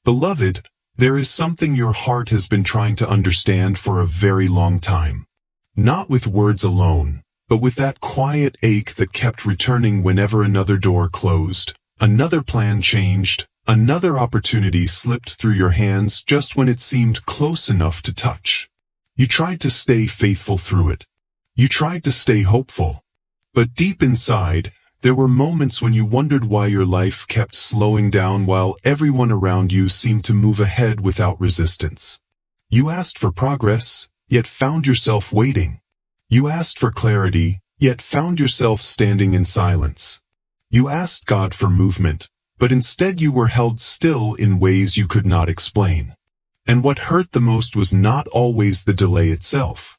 Beloved, there is something your heart has been trying to understand for a very long time. Not with words alone, but with that quiet ache that kept returning whenever another door closed, another plan changed, another opportunity slipped through your hands just when it seemed close enough to touch. You tried to stay faithful through it. You tried to stay hopeful. But deep inside, there were moments when you wondered why your life kept slowing down while everyone around you seemed to move ahead without resistance. You asked for progress, yet found yourself waiting. You asked for clarity, yet found yourself standing in silence. You asked God for movement, but instead you were held still in ways you could not explain. And what hurt the most was not always the delay itself.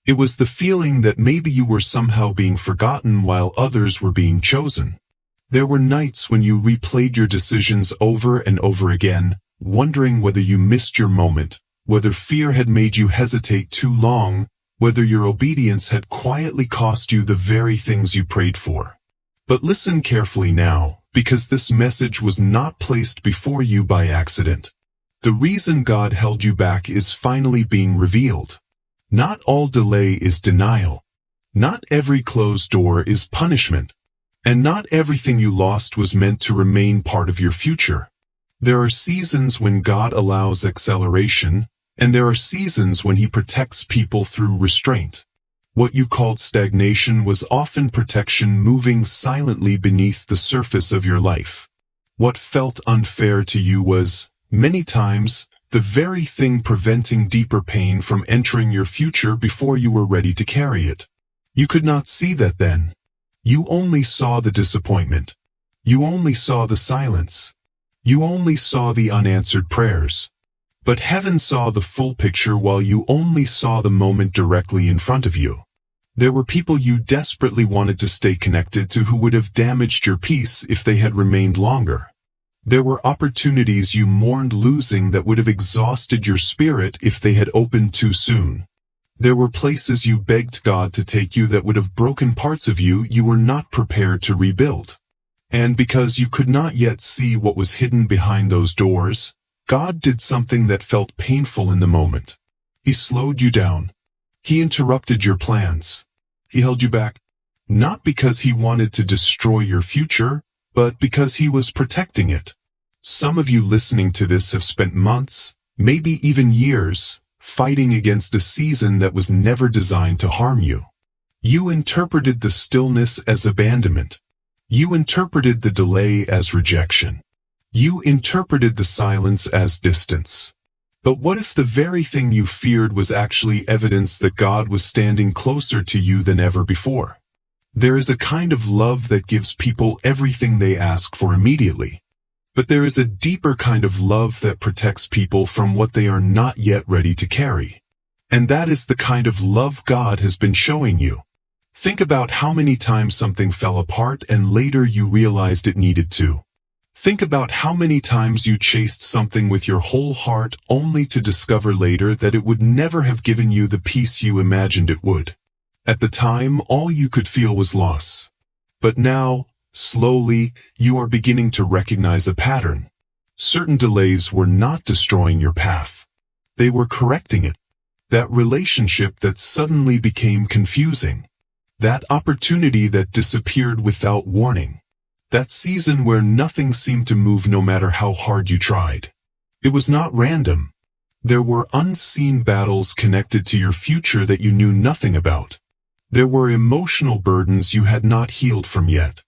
It was the feeling that maybe you were somehow being forgotten while others were being chosen. There were nights when you replayed your decisions over and over again, wondering whether you missed your moment, whether fear had made you hesitate too long, whether your obedience had quietly cost you the very things you prayed for. But listen carefully now, because this message was not placed before you by accident. The reason God held you back is finally being revealed. Not all delay is denial. Not every closed door is punishment. And not everything you lost was meant to remain part of your future. There are seasons when God allows acceleration, and there are seasons when He protects people through restraint. What you called stagnation was often protection moving silently beneath the surface of your life. What felt unfair to you was, many times, the very thing preventing deeper pain from entering your future before you were ready to carry it. You could not see that then. You only saw the disappointment. You only saw the silence. You only saw the unanswered prayers. But heaven saw the full picture while you only saw the moment directly in front of you. There were people you desperately wanted to stay connected to who would have damaged your peace if they had remained longer. There were opportunities you mourned losing that would have exhausted your spirit if they had opened too soon. There were places you begged God to take you that would have broken parts of you were not prepared to rebuild. And because you could not yet see what was hidden behind those doors, God did something that felt painful in the moment. He slowed you down. He interrupted your plans. He held you back, not because He wanted to destroy your future, but because He was protecting it. Some of you listening to this have spent months, maybe even years, fighting against a season that was never designed to harm you. You interpreted the stillness as abandonment. You interpreted the delay as rejection. You interpreted the silence as distance. But what if the very thing you feared was actually evidence that God was standing closer to you than ever before? There is a kind of love that gives people everything they ask for immediately. But there is a deeper kind of love that protects people from what they are not yet ready to carry. And that is the kind of love God has been showing you. Think about how many times something fell apart and later you realized it needed to. Think about how many times you chased something with your whole heart only to discover later that it would never have given you the peace you imagined it would. At the time, all you could feel was loss. But now, slowly, you are beginning to recognize a pattern. Certain delays were not destroying your path. They were correcting it. That relationship that suddenly became confusing. That opportunity that disappeared without warning. That season where nothing seemed to move no matter how hard you tried. It was not random. There were unseen battles connected to your future that you knew nothing about. There were emotional burdens you had not healed from yet.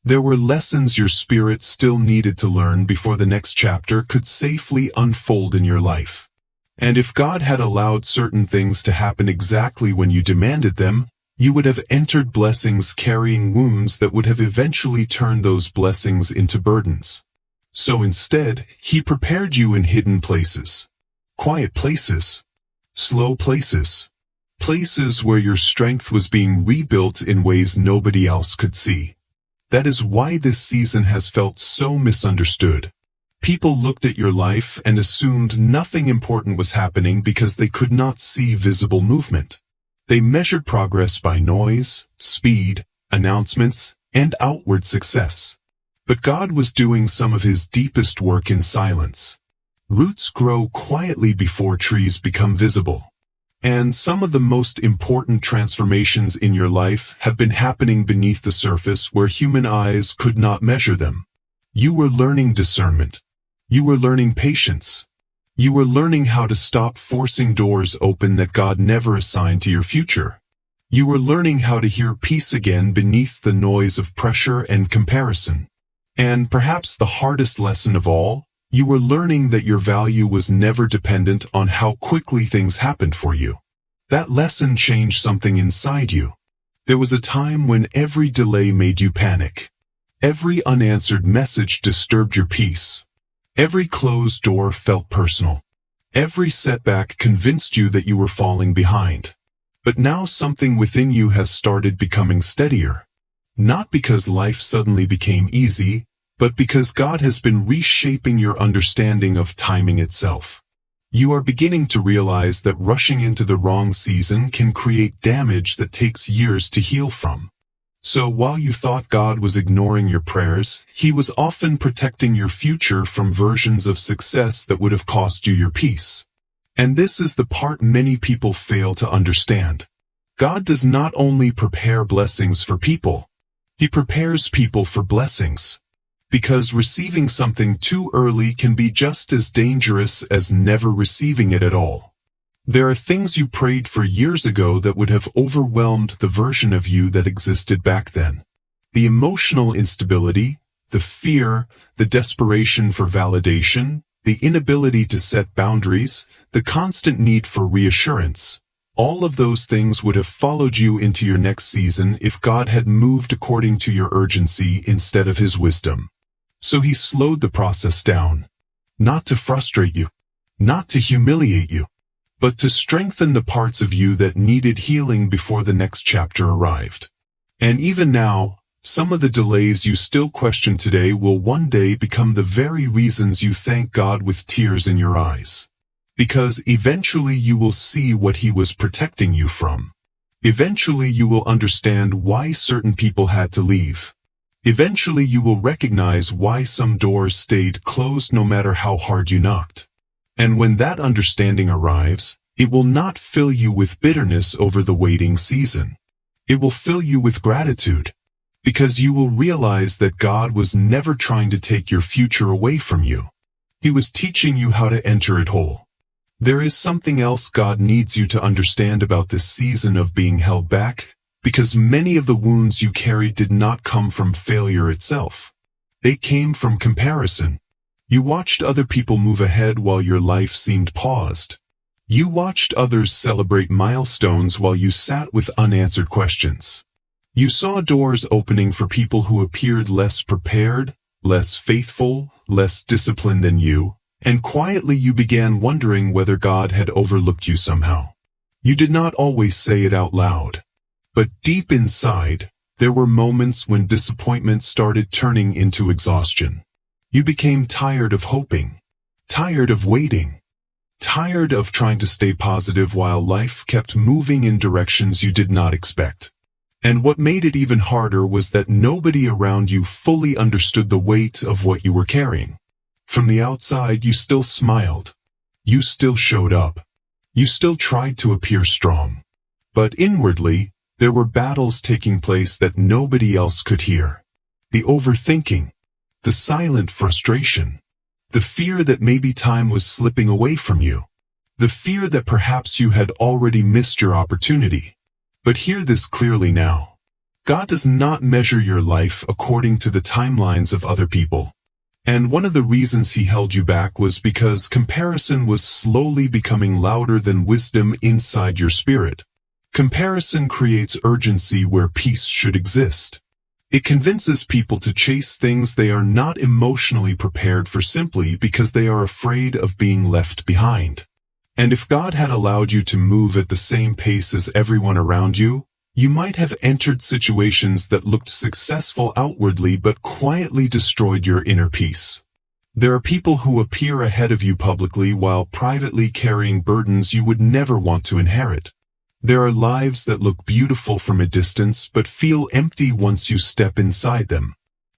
There were lessons your spirit still needed to learn before the next chapter could safely unfold in your life. And if God had allowed certain things to happen exactly when you demanded them, you would have entered blessings carrying wounds that would have eventually turned those blessings into burdens. So instead, He prepared you in hidden places. Quiet places. Slow places. Places where your strength was being rebuilt in ways nobody else could see. That is why this season has felt so misunderstood. People looked at your life and assumed nothing important was happening because they could not see visible movement. They measured progress by noise, speed, announcements, and outward success. But God was doing some of His deepest work in silence. Roots grow quietly before trees become visible. And some of the most important transformations in your life have been happening beneath the surface where human eyes could not measure them. You were learning discernment. You were learning patience. You were learning how to stop forcing doors open that God never assigned to your future. You were learning how to hear peace again beneath the noise of pressure and comparison. And perhaps the hardest lesson of all, you were learning that your value was never dependent on how quickly things happened for you. That lesson changed something inside you. There was a time when every delay made you panic. Every unanswered message disturbed your peace. Every closed door felt personal. Every setback convinced you that you were falling behind. But now something within you has started becoming steadier. Not because life suddenly became easy, but because God has been reshaping your understanding of timing itself. You are beginning to realize that rushing into the wrong season can create damage that takes years to heal from. So while you thought God was ignoring your prayers, He was often protecting your future from versions of success that would have cost you your peace. And this is the part many people fail to understand. God does not only prepare blessings for people, He prepares people for blessings. Because receiving something too early can be just as dangerous as never receiving it at all. There are things you prayed for years ago that would have overwhelmed the version of you that existed back then. The emotional instability, the fear, the desperation for validation, the inability to set boundaries, the constant need for reassurance. All of those things would have followed you into your next season if God had moved according to your urgency instead of His wisdom. So He slowed the process down, not to frustrate you, not to humiliate you, but to strengthen the parts of you that needed healing before the next chapter arrived. And even now, some of the delays you still question today will one day become the very reasons you thank God with tears in your eyes. Because eventually you will see what He was protecting you from. Eventually you will understand why certain people had to leave. Eventually you will recognize why some doors stayed closed no matter how hard you knocked. And when that understanding arrives, it will not fill you with bitterness over the waiting season. It will fill you with gratitude, because you will realize that God was never trying to take your future away from you. He was teaching you how to enter it whole. There is something else God needs you to understand about this season of being held back, because many of the wounds you carried did not come from failure itself. They came from comparison. You watched other people move ahead while your life seemed paused. You watched others celebrate milestones while you sat with unanswered questions. You saw doors opening for people who appeared less prepared, less faithful, less disciplined than you, and quietly you began wondering whether God had overlooked you somehow. You did not always say it out loud. But deep inside, there were moments when disappointment started turning into exhaustion. You became tired of hoping, tired of waiting, tired of trying to stay positive while life kept moving in directions you did not expect. And what made it even harder was that nobody around you fully understood the weight of what you were carrying. From the outside, you still smiled. You still showed up. You still tried to appear strong. But inwardly, there were battles taking place that nobody else could hear. The overthinking, the silent frustration, the fear that maybe time was slipping away from you, the fear that perhaps you had already missed your opportunity. But hear this clearly now. God does not measure your life according to the timelines of other people. And one of the reasons He held you back was because comparison was slowly becoming louder than wisdom inside your spirit. Comparison creates urgency where peace should exist. It convinces people to chase things they are not emotionally prepared for simply because they are afraid of being left behind. And if God had allowed you to move at the same pace as everyone around you, you might have entered situations that looked successful outwardly but quietly destroyed your inner peace. There are people who appear ahead of you publicly while privately carrying burdens you would never want to inherit. There are lives that look beautiful from a distance but feel empty once you step inside them.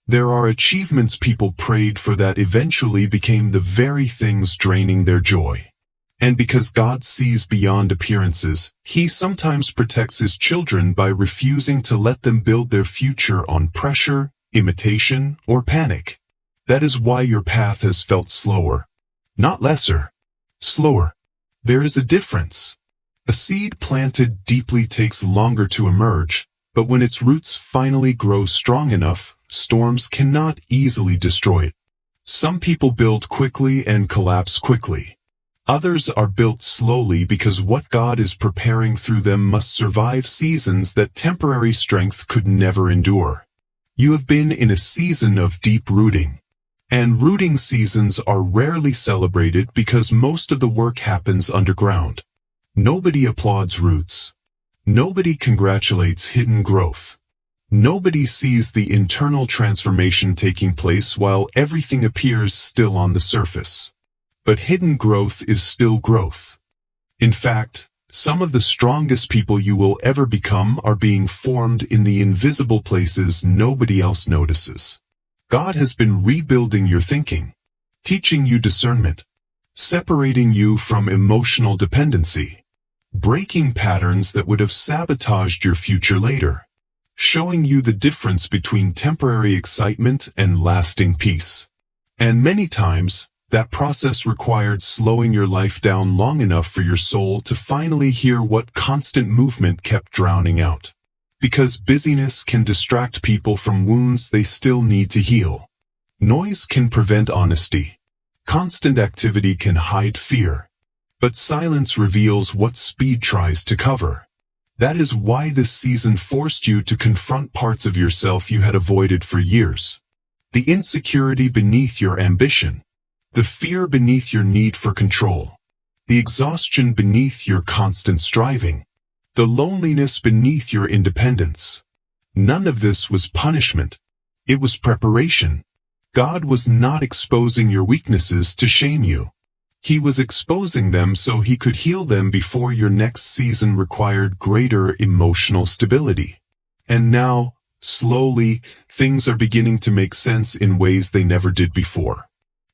There are achievements people prayed for that eventually became the very things draining their joy. And because God sees beyond appearances, He sometimes protects His children by refusing to let them build their future on pressure, imitation, or panic. That is why your path has felt slower. Not lesser. Slower. There is a difference. A seed planted deeply takes longer to emerge, but when its roots finally grow strong enough, storms cannot easily destroy it. Some people build quickly and collapse quickly. Others are built slowly because what God is preparing through them must survive seasons that temporary strength could never endure. You have been in a season of deep rooting. And rooting seasons are rarely celebrated because most of the work happens underground. Nobody applauds roots. Nobody congratulates hidden growth. Nobody sees the internal transformation taking place while everything appears still on the surface. But hidden growth is still growth. In fact, some of the strongest people you will ever become are being formed in the invisible places nobody else notices. God has been rebuilding your thinking, teaching you discernment, separating you from emotional dependency, breaking patterns that would have sabotaged your future later, showing you the difference between temporary excitement and lasting peace. And many times, that process required slowing your life down long enough for your soul to finally hear what constant movement kept drowning out. Because busyness can distract people from wounds they still need to heal. Noise can prevent honesty. Constant activity can hide fear. But silence reveals what speed tries to cover. That is why this season forced you to confront parts of yourself you had avoided for years. The insecurity beneath your ambition. The fear beneath your need for control. The exhaustion beneath your constant striving. The loneliness beneath your independence. None of this was punishment. It was preparation. God was not exposing your weaknesses to shame you. He was exposing them so He could heal them before your next season required greater emotional stability. And now, slowly, things are beginning to make sense in ways they never did before.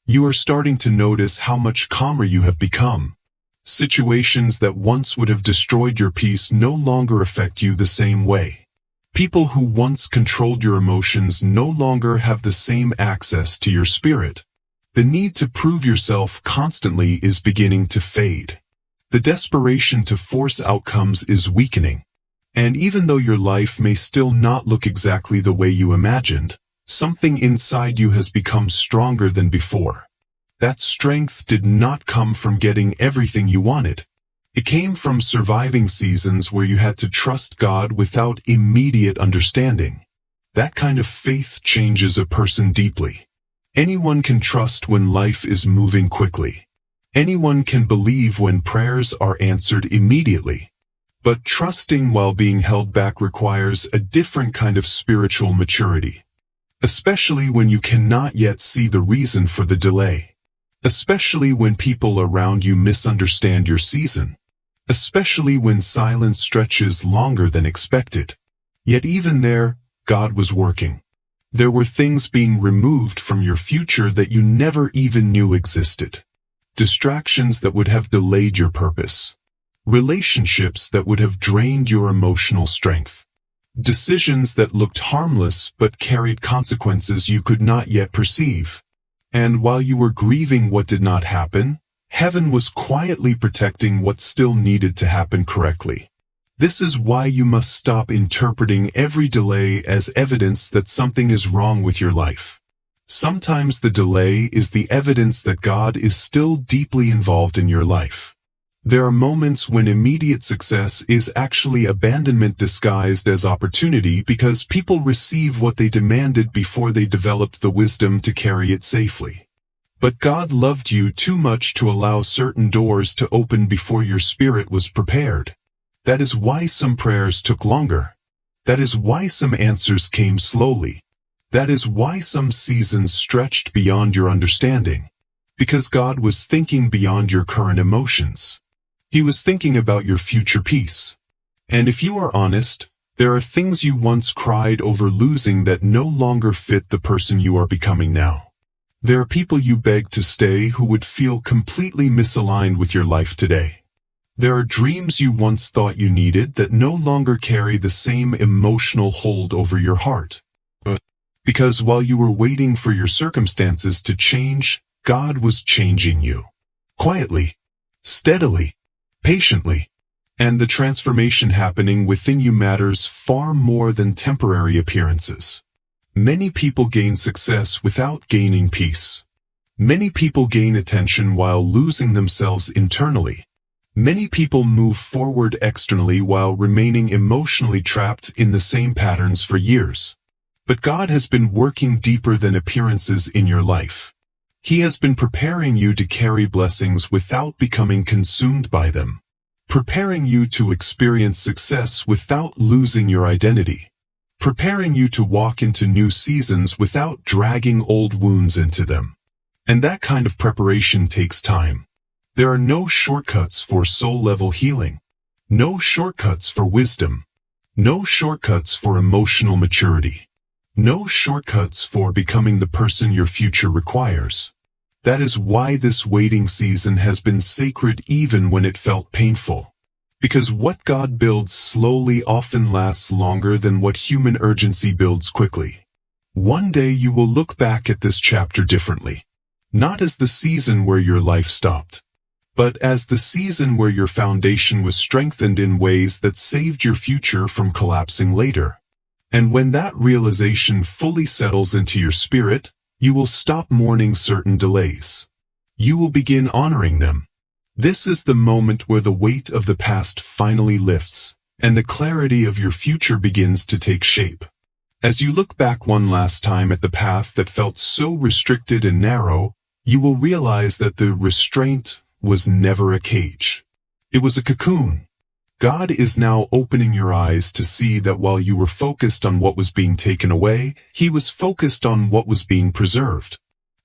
You are starting to notice how much calmer you have become. Situations that once would have destroyed your peace no longer affect you the same way. People who once controlled your emotions no longer have the same access to your spirit. The need to prove yourself constantly is beginning to fade. The desperation to force outcomes is weakening. And even though your life may still not look exactly the way you imagined, something inside you has become stronger than before. That strength did not come from getting everything you wanted. It came from surviving seasons where you had to trust God without immediate understanding. That kind of faith changes a person deeply. Anyone can trust when life is moving quickly. Anyone can believe when prayers are answered immediately. But trusting while being held back requires a different kind of spiritual maturity. Especially when you cannot yet see the reason for the delay. Especially when people around you misunderstand your season. Especially when silence stretches longer than expected. Yet even there, God was working. There were things being removed from your future that you never even knew existed. Distractions that would have delayed your purpose. Relationships that would have drained your emotional strength. Decisions that looked harmless but carried consequences you could not yet perceive. And while you were grieving what did not happen, heaven was quietly protecting what still needed to happen correctly. This is why you must stop interpreting every delay as evidence that something is wrong with your life. Sometimes the delay is the evidence that God is still deeply involved in your life. There are moments when immediate success is actually abandonment disguised as opportunity because people receive what they demanded before they developed the wisdom to carry it safely. But God loved you too much to allow certain doors to open before your spirit was prepared. That is why some prayers took longer. That is why some answers came slowly. That is why some seasons stretched beyond your understanding. Because God was thinking beyond your current emotions. He was thinking about your future peace. And if you are honest, There are things you once cried over losing that no longer fit the person you are becoming now. There are people you begged to stay who would feel completely misaligned with your life today. There are dreams you once thought you needed that no longer carry the same emotional hold over your heart. Because while you were waiting for your circumstances to change, God was changing you. Quietly, steadily, patiently. And the transformation happening within you matters far more than temporary appearances. Many people gain success without gaining peace. Many people gain attention while losing themselves internally. Many people move forward externally while remaining emotionally trapped in the same patterns for years. But God has been working deeper than appearances in your life. He has been preparing you to carry blessings without becoming consumed by them. Preparing you to experience success without losing your identity. Preparing you to walk into new seasons without dragging old wounds into them. And that kind of preparation takes time. There are no shortcuts for soul-level healing. No shortcuts for wisdom. No shortcuts for emotional maturity. No shortcuts for becoming the person your future requires. That is why this waiting season has been sacred even when it felt painful. Because what God builds slowly often lasts longer than what human urgency builds quickly. One day you will look back at this chapter differently. Not as the season where your life stopped, but as the season where your foundation was strengthened in ways that saved your future from collapsing later. And when that realization fully settles into your spirit, you will stop mourning certain delays. You will begin honoring them. This is the moment where the weight of the past finally lifts, and the clarity of your future begins to take shape. As you look back one last time at the path that felt so restricted and narrow, you will realize that the restraint was never a cage. It was a cocoon. God is now opening your eyes to see that while you were focused on what was being taken away, He was focused on what was being preserved.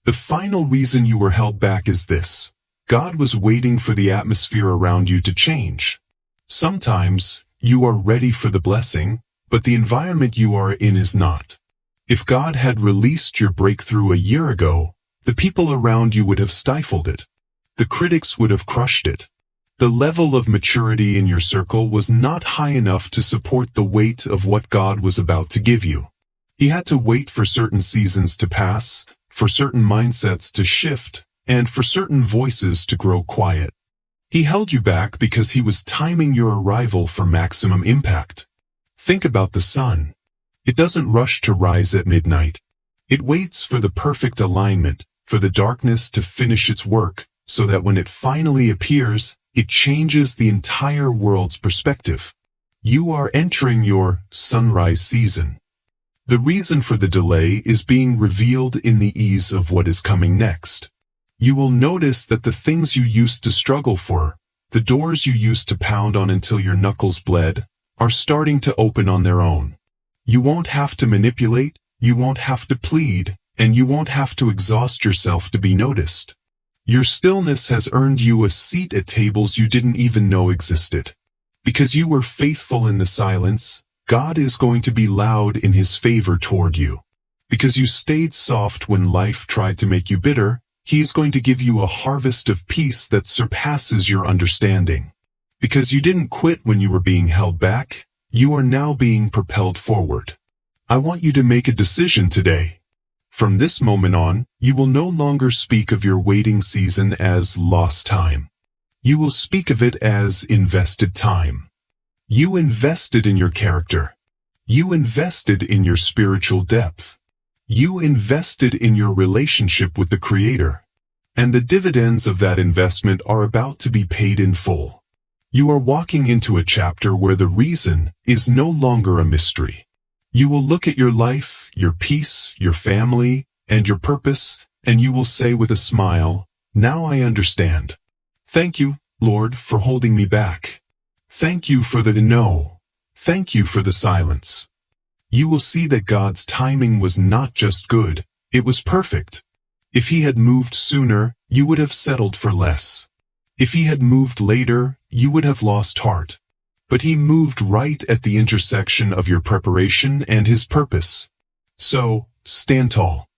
The final reason you were held back is this: God was waiting for the atmosphere around you to change. Sometimes, you are ready for the blessing, but the environment you are in is not. If God had released your breakthrough a year ago, the people around you would have stifled it. The critics would have crushed it. The level of maturity in your circle was not high enough to support the weight of what God was about to give you. He had to wait for certain seasons to pass, for certain mindsets to shift, and for certain voices to grow quiet. He held you back because He was timing your arrival for maximum impact. Think about the sun. It doesn't rush to rise at midnight. It waits for the perfect alignment, for the darkness to finish its work, so that when it finally appears, it changes the entire world's perspective. You are entering your sunrise season. The reason for the delay is being revealed in the ease of what is coming next. You will notice that the things you used to struggle for, the doors you used to pound on until your knuckles bled, are starting to open on their own. You won't have to manipulate, you won't have to plead, and you won't have to exhaust yourself to be noticed. Your stillness has earned you a seat at tables you didn't even know existed. Because you were faithful in the silence, God is going to be loud in His favor toward you. Because you stayed soft when life tried to make you bitter, He is going to give you a harvest of peace that surpasses your understanding. Because you didn't quit when you were being held back, you are now being propelled forward. I want you to make a decision today. From this moment on, you will no longer speak of your waiting season as lost time. You will speak of it as invested time. You invested in your character. You invested in your spiritual depth. You invested in your relationship with the Creator. And the dividends of that investment are about to be paid in full. You are walking into a chapter where the reason is no longer a mystery. You will look at your life, your peace, your family, and your purpose, and you will say with a smile, "Now I understand. Thank you, Lord, for holding me back. Thank you for the no. Thank you for the silence." You will see that God's timing was not just good, it was perfect. If He had moved sooner, you would have settled for less. If He had moved later, you would have lost heart. but he moved right at the intersection of your preparation and his purpose. So, stand tall.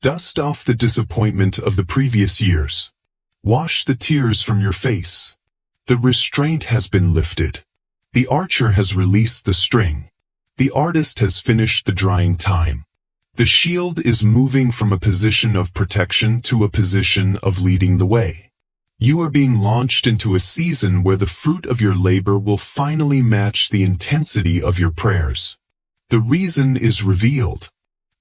Dust off the disappointment of the previous years. Wash the tears from your face. The restraint has been lifted. The archer has released the string. The artist has finished the drying time. The shield is moving from a position of protection to a position of leading the way. You are being launched into a season where the fruit of your labor will finally match the intensity of your prayers. The reason is revealed.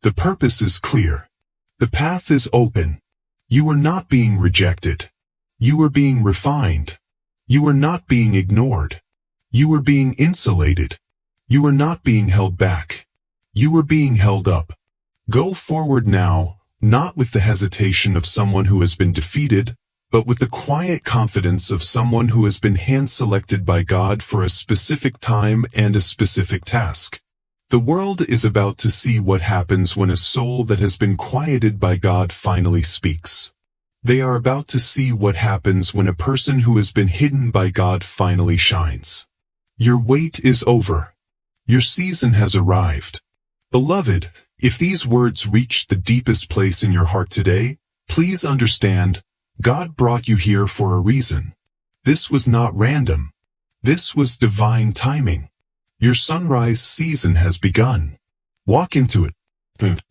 The purpose is clear. The path is open. You are not being rejected. You are being refined. You are not being ignored. You are being insulated. You are not being held back. You are being held up. Go forward now, not with the hesitation of someone who has been defeated, but with the quiet confidence of someone who has been hand-selected by God for a specific time and a specific task. The world is about to see what happens when a soul that has been quieted by God finally speaks. They are about to see what happens when a person who has been hidden by God finally shines. Your wait is over. Your season has arrived. Beloved, if these words reach the deepest place in your heart today, please understand, God brought you here for a reason. This was not random. This was divine timing. Your sunrise season has begun. Walk into it.